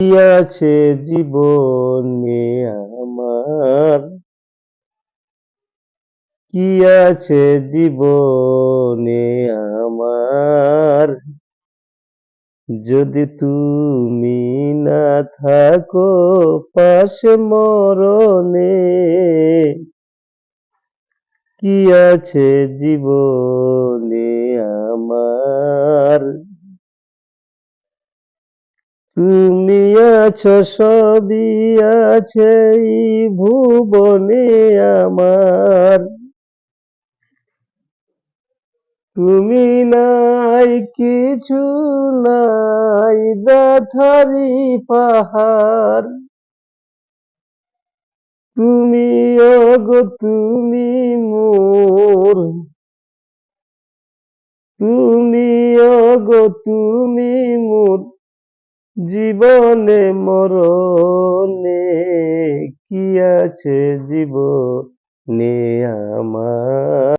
কি আছে জীবনে আমার, কি আছে জীবনে আমার, যদি তুমি না থাকো পাশে মরণে। কি আছে জীবনে আমার, তুমি আছো সবই আছে এই ভুবনে আমার, তুমি নাই কিছু নাই ব্যথারি পাহাড়, তুমি ওগো তুমি মোর, তুমি ওগো তুমি মোর জীবনে মরণে। কি আছে জীবনে আমার।